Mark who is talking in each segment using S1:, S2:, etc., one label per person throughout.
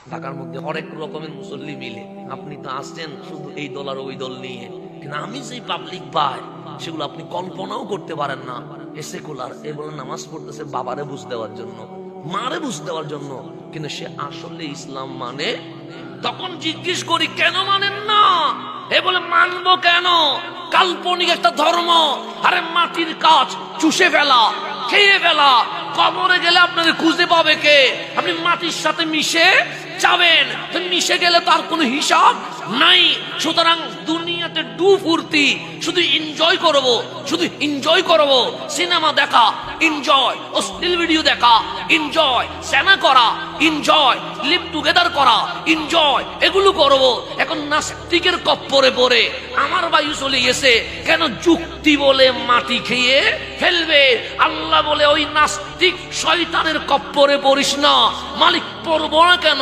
S1: ঢাকার মধ্যে হরেক রকমের মুসল্লি মিলে, আপনি তো আসছেন শুধু এই দল আর ওই দল নিয়ে, কিন্তু আমি যে পাবলিক পাই সেগুলো আপনি কল্পনাও করতে পারেন না। সেকুলার এ বলে নামাজ পড়তেছে বাবারে বুঝ দেওয়ার জন্য, মারে বুঝ দেওয়ার জন্য, কিন্তু সে আসলে ইসলাম মানে। তখন জিজ্ঞেস করি কেন মানেন না? এ বলে মানবো কেন? কাল্পনিক একটা ধর্ম। আরে মাটির কাজ চুষে ফেলা, খেয়ে ফেলা, কবরে গেলে আপনাকে খুঁজে পাবে কে? আপনি মাটির সাথে মিশে যাবেন, তো মিশে গেলে তার কোনো হিসাব নাই। সুতরাং দুনিয়াতে ডু ফুর্তি, শুধু এনজয় করব, শুধু এনজয় করব। সিনেমা দেখা এনজয়, অশ্লীল ভিডিও দেখা এনজয়, সেনা করা এনজয়, লিভ টুগেদার করা এনজয়, এগুলো করব। এখন নাস্তিকের কপ্পরে পড়ে আমার বায়ু চলে গেছে কেন? যুক্তি বলে মাটি খেয়ে ফেলবে। আল্লাহ বলে ওই নাস্তিক শয়তানের কপ্পরে পড়িস না। মালিক পড়বো না কেন?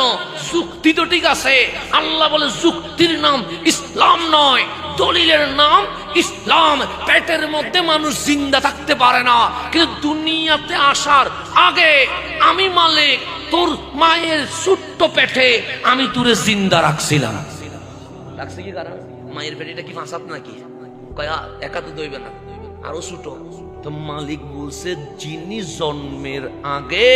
S1: যুক্তি তো ঠিক আছে। আল্লাহ বলে যুক্তির নাম ইসলাম নয়, দলিলের নাম ইসলাম। পেটের মধ্যে মানুষ জিন্দা থাকতে পারে না, কিন্তু দুনিয়াতে আসার আগে আমি মালিক, তোর মায়ের ছোট্ট পেটে আমি তোরে জিন্দা রাখছিলাম। রাখছি কি কারণ? মায়ের পেটেটা কি ফাঁসাত নাকি? কয়া একা তো দইবে না, আরো ছোট। তো মালিক বলছে যিনি জন্মের আগে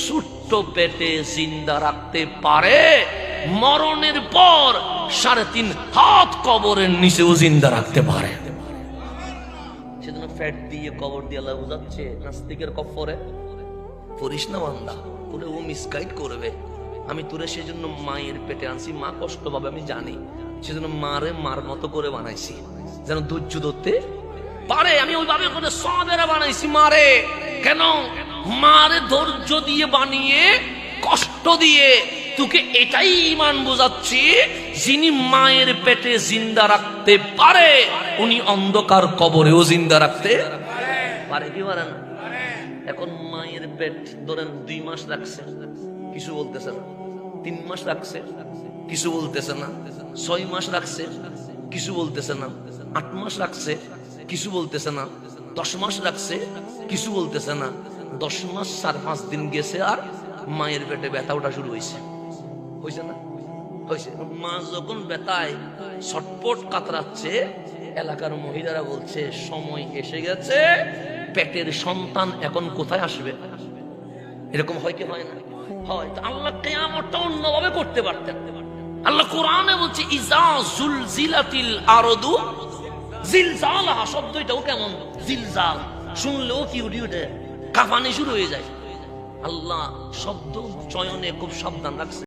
S1: ছোট্ট পেটে জিন্দা রাখতে পারে, মরণের পর 3.5 হাত কবরের নিচেও জিন্দা রাখতে পারে। সেজন্য ফ্যাট দিয়ে কবর দিয়ে আল্লাহ বুঝাচ্ছে নাস্তিকের কফরে পড়িস না বান্দা, তোরে ও মিসগাইড করবে। আমি তোরে সেজন্য মায়ের পেটে আনছি, মা কষ্ট পাবে আমি জানি, সেজন্য মারে মার মতো করে বানাইছি যেন ধৈর্য ধরতে পারে। আমি ওইভাবে করে সবেরা বানাইছি মারে। কেন? মারে ধৈর্য দিয়ে বানিয়ে কষ্ট দিয়ে তোকে এটাই ঈমান বোঝাচ্ছি, যিনি মায়ের পেটে জিন্দা রাখতে পারে উনি অন্ধকার কবরেও জিন্দা রাখতে পারে। কি পারে না? এখন মায়ের পেট ধরেন 2 মাস রাখছে, কিছু বলতেছে না। 3 মাস রাখছে, কিছু বলতেছে না। 6 মাস রাখছে, কিছু বলতেছে না। 8 মাস রাখছে, কিছু বলতেছে না। 10 মাস রাখছে, কিছু বলতেছে না। 10 মাস 4-5 দিন গেছে আর মায়ের পেটে ব্যথা ওঠা শুরু হয়েছে। হয়েছে না? হয়েছে। মা যখন ব্যথায় ছটপট কাতরাচ্ছে, এলাকার মহিলারা বলছে সময় এসে গেছে, পেটের সন্তান এখন কোথায় আসবে। এরকম হয় কি হয় না? হয়। তো আল্লাহ কিয়ামতটা অন্যভাবে করতে পারতেন। আল্লাহ কোরআনে বলছে ইজা জুলজিলাতিল আরদু জিলজালাহা। শব্দটাও কেমন? জিলজাল শুনলেও কি উঠে কাঁপানি শুরু হয়ে যায়। আল্লাহ শব্দ চয়নে খুব সাবধান রাখছে।